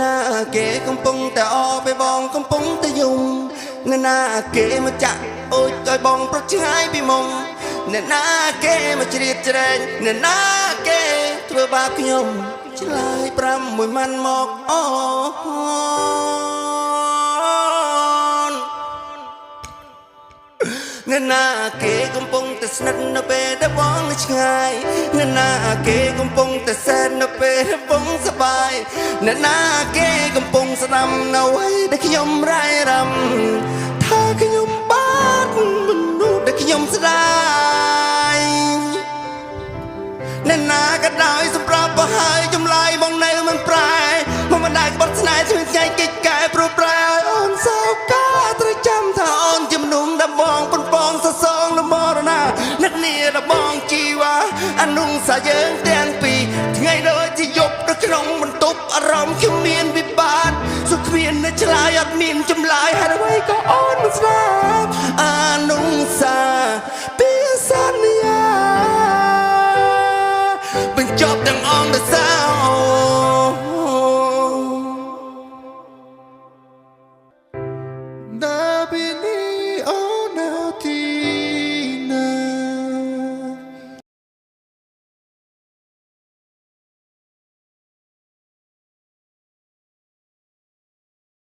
ណាគេកំពុងតែអបឲ្យបងកំពុងតែយំណាគេមកចាក់អូចឲ្យបងប្រឆ្ងាយពីមុំណាគេមកជ្រៀតជ្រែងណាគេធ្វើបាបខ្ញុំឆ្លើយ5 មួយម៉ាន់មកអូណាគេកំពុងតែស្និទ្ធនៅពេលដែលបងនៅឆ្ងាយណាគេកំពុងតែសែននៅពេលដែលបងសប្បាយណាគេកំពុងស្ដាំនៅឲ្យដែលខ្ញុំរ៉ាយរំថាខ្ញុំបានមនុស្សដែលខ្ញុំស្ដាយណាក៏ដោយសម្រាប់បោះហើយចម្លើយបងនៅមិនប្រែមកមិនដែលបត់ស្នេហ៍ជួយថ្ងៃកិច្ចកែប្រែប្រែអូនសោកាត្រូវចាំថាអូនជំនុំដែលបងប៉ុនបងសសងលមរណានឹកនេះដល់បងជីវ៉ាអនុងសាយើងទាំងពីរថ្ងៃដូចជាយប់នៅក្នុងបន្ទប់អារម្មណ៍ខ្ញុំមានវិបាកសុខគ្មាននៅឆ្លើយអត់មានចម្លើយហើយអ្វីក៏អូនមិនស្ដាប់អនុងសាពីសន្យាបញ្ចប់ទាំងអងដោយសារអូ